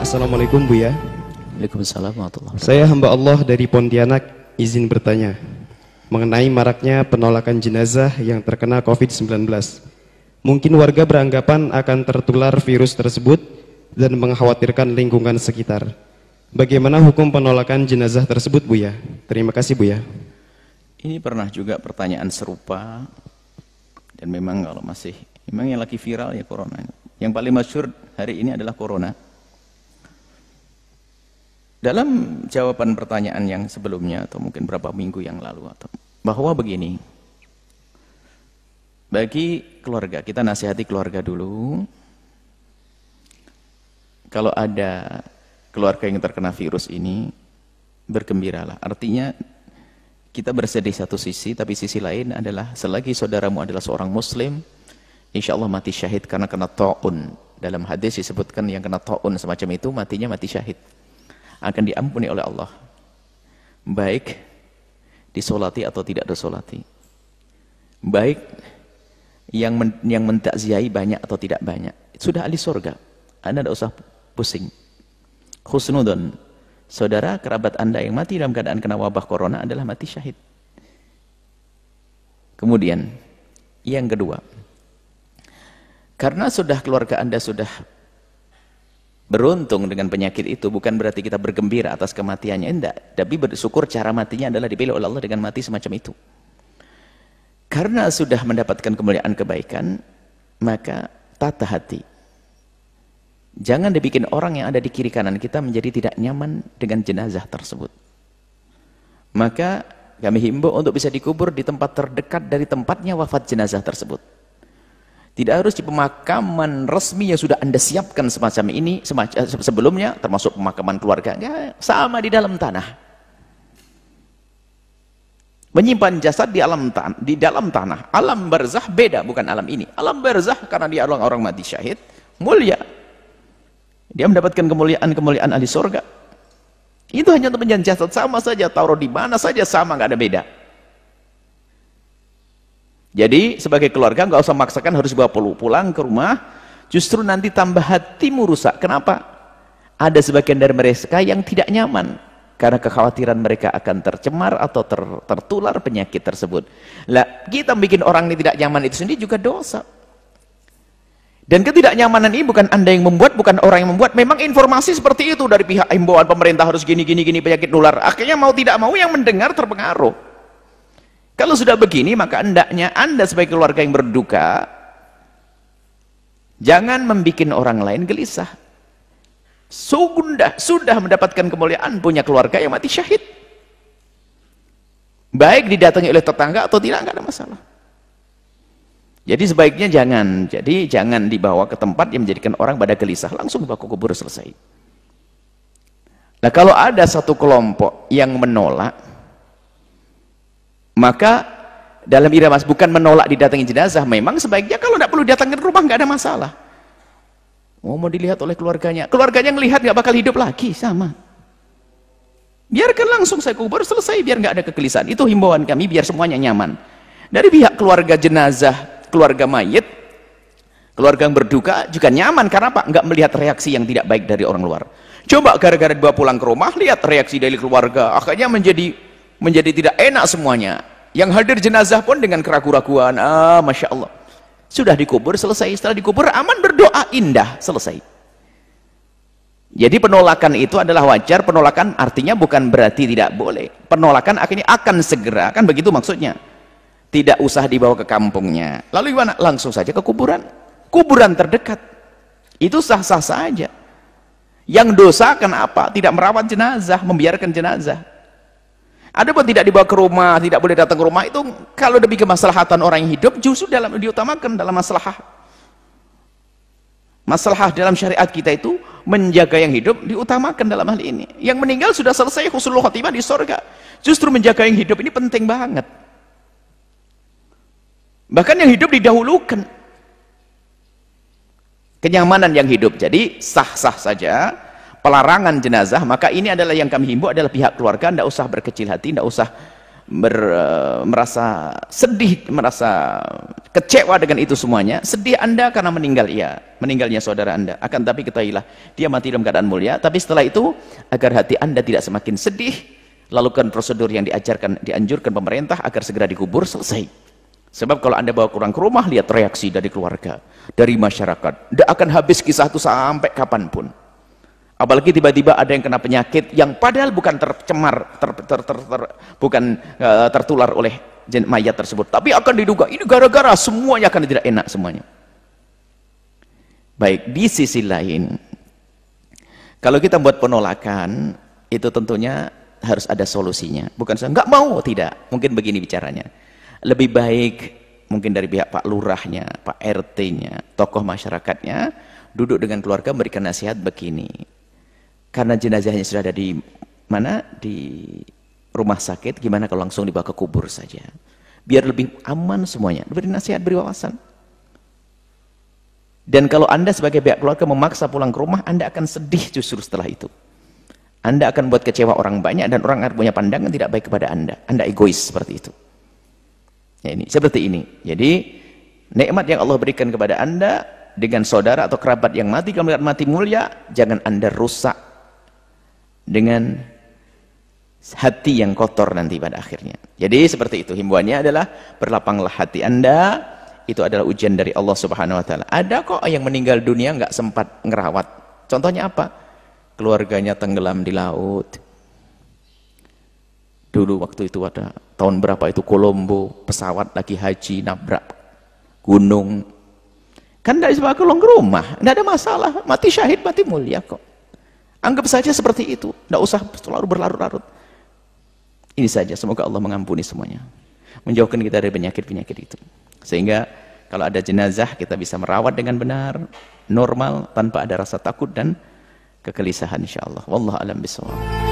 Assalamualaikum Buya. Waalaikumsalam warahmatullahi wabarakatuh. Saya hamba Allah dari Pontianak, izin bertanya mengenai maraknya penolakan jenazah yang terkena COVID-19. Mungkin warga beranggapan akan tertular virus tersebut dan mengkhawatirkan lingkungan sekitar. Bagaimana hukum penolakan jenazah tersebut Buya? Terima kasih Buya. Ini pernah juga pertanyaan serupa, dan memang kalau memang yang lagi viral ya corona. Yang paling masyhur hari ini adalah corona. Dalam jawaban pertanyaan yang sebelumnya atau mungkin beberapa minggu yang lalu, bahwa begini, bagi keluarga, kita nasihati keluarga dulu. Kalau ada keluarga yang terkena virus ini, bergembiralah. Artinya kita bersedih satu sisi, tapi sisi lain adalah selagi saudaramu adalah seorang muslim, insya Allah mati syahid karena kena ta'un. Dalam hadis disebutkan yang kena ta'un semacam itu matinya mati syahid, akan diampuni oleh Allah, baik disolati atau tidak disolati, baik yang mentakziahi banyak atau tidak banyak, sudah ahli surga. Anda tidak usah pusing. Husnudon, saudara kerabat Anda yang mati dalam keadaan kena wabah corona adalah mati syahid. Kemudian yang kedua, karena sudah keluarga Anda sudah beruntung dengan penyakit itu, bukan berarti kita bergembira atas kematiannya, enggak. Tapi bersyukur cara matinya adalah dipilih oleh Allah dengan mati semacam itu. Karena sudah mendapatkan kemuliaan kebaikan, maka tata hati. Jangan dibikin orang yang ada di kiri kanan kita menjadi tidak nyaman dengan jenazah tersebut. Maka kami himbau untuk bisa dikubur di tempat terdekat dari tempatnya wafat jenazah tersebut. Tidak harus di pemakaman resmi yang sudah Anda siapkan semacam ini sebelumnya, termasuk pemakaman keluarga. Enggak, sama di dalam tanah. Menyimpan jasad di dalam tanah. Alam barzah beda, bukan alam ini. Alam barzah karena dia orang mati syahid, mulia. Dia mendapatkan kemuliaan ahli surga. Itu hanya untuk menyimpan jasad, sama saja, taruh di mana saja sama, nggak ada beda. Jadi sebagai keluarga nggak usah maksakan harus bawa pulang ke rumah, justru nanti tambah hatimu rusak. Kenapa? Ada sebagian dari mereka yang tidak nyaman karena kekhawatiran mereka akan tercemar atau tertular penyakit tersebut. Lah, kita bikin orang ini tidak nyaman itu sendiri juga dosa. Dan ketidaknyamanan ini bukan Anda yang membuat, bukan orang yang membuat. Memang informasi seperti itu dari pihak himbauan pemerintah harus gini penyakit nular. Akhirnya mau tidak mau yang mendengar terpengaruh. Kalau sudah begini, maka hendaknya Anda sebagai keluarga yang berduka, jangan membuat orang lain gelisah. Sudah mendapatkan kemuliaan, punya keluarga yang mati syahid. Baik didatangi oleh tetangga atau tidak, nggak ada masalah. Jadi sebaiknya jangan dibawa ke tempat yang menjadikan orang pada gelisah, langsung dibawa ke kubur selesai. Nah, kalau ada satu kelompok yang menolak, maka dalam irama bukan menolak didatangi jenazah, memang sebaiknya kalau tidak perlu datang ke rumah, nggak ada masalah. Mau dilihat oleh keluarganya ngelihat nggak bakal hidup lagi, sama. Biarkan langsung saya kubur selesai, biar nggak ada kegelisahan. Itu himbauan kami biar semuanya nyaman. Dari pihak keluarga jenazah, keluarga mayit, keluarga yang berduka juga nyaman. Karena apa? Nggak melihat reaksi yang tidak baik dari orang luar. Coba gara-gara dibawa pulang ke rumah, lihat reaksi dari keluarga, akhirnya menjadi tidak enak semuanya. Yang hadir jenazah pun dengan keraguan-raguan. Masya Allah, sudah dikubur selesai. Setelah dikubur aman, berdoa indah, selesai. Jadi penolakan itu adalah wajar. Penolakan artinya bukan berarti tidak boleh. Penolakan akhirnya akan segera, kan begitu maksudnya. Tidak usah dibawa ke kampungnya. Lalu gimana? Langsung saja ke kuburan terdekat. Itu sah-sah saja. Yang dosa kenapa? Tidak merawat jenazah, membiarkan jenazah. Adapun tidak dibawa ke rumah, tidak boleh datang ke rumah, itu kalau demi kemaslahatan orang yang hidup justru diutamakan dalam masalah dalam syariat kita itu menjaga yang hidup diutamakan dalam hal ini. Yang meninggal sudah selesai husnul khotimah di surga. Justru menjaga yang hidup ini penting banget. Bahkan yang hidup didahulukan. Kenyamanan yang hidup. Jadi sah-sah saja pelarangan jenazah, maka ini adalah yang kami himbau adalah pihak keluarga, tidak usah berkecil hati, tidak usah merasa sedih, merasa kecewa dengan itu semuanya. Sedih Anda karena meninggalnya saudara Anda. Akan tapi ketahuilah, dia mati dalam keadaan mulia. Tapi setelah itu, agar hati Anda tidak semakin sedih, lakukan prosedur yang dianjurkan pemerintah agar segera dikubur, selesai. Sebab kalau Anda bawa orang ke rumah, lihat reaksi dari keluarga, dari masyarakat. Tidak akan habis kisah itu sampai kapanpun. Apalagi tiba-tiba ada yang kena penyakit yang padahal bukan tercemar, tertular oleh mayat tersebut, tapi akan diduga ini gara-gara, semuanya akan tidak enak semuanya. Baik, di sisi lain, kalau kita buat penolakan, itu tentunya harus ada solusinya. Bukan saya nggak mau, tidak. Mungkin begini bicaranya. Lebih baik mungkin dari pihak Pak Lurahnya, Pak RT-nya, tokoh masyarakatnya, duduk dengan keluarga memberikan nasihat begini. Karena jenazahnya sudah ada di mana? Di rumah sakit, gimana kalau langsung dibawa ke kubur saja? Biar lebih aman semuanya. Beri nasihat, beri wawasan. Dan kalau Anda sebagai pihak keluarga memaksa pulang ke rumah, Anda akan sedih justru setelah itu. Anda akan buat kecewa orang banyak dan orang akan punya pandangan tidak baik kepada Anda. Anda egois seperti itu. Ya, ini seperti ini. Jadi nikmat yang Allah berikan kepada Anda dengan saudara atau kerabat yang mati, kalau melihat mati mulia, jangan Anda rusak dengan hati yang kotor nanti pada akhirnya. Jadi seperti itu, himbauannya adalah berlapanglah hati Anda. Itu adalah ujian dari Allah Subhanahu wa taala. Ada kok yang meninggal dunia nggak sempat ngerawat. Contohnya apa? Keluarganya tenggelam di laut. Dulu waktu itu ada tahun berapa itu, Kolombo, pesawat lagi haji nabrak gunung. Kan dari sebuah kolong ke rumah, tidak ada masalah, mati syahid, mati mulia kok. Anggap saja seperti itu, tidak usah selalu berlarut-larut. Ini saja, semoga Allah mengampuni semuanya, menjauhkan kita dari penyakit-penyakit itu. Sehingga kalau ada jenazah, kita bisa merawat dengan benar, normal, tanpa ada rasa takut dan kegelisahan, insyaallah. Wallahu a'lam bishawab.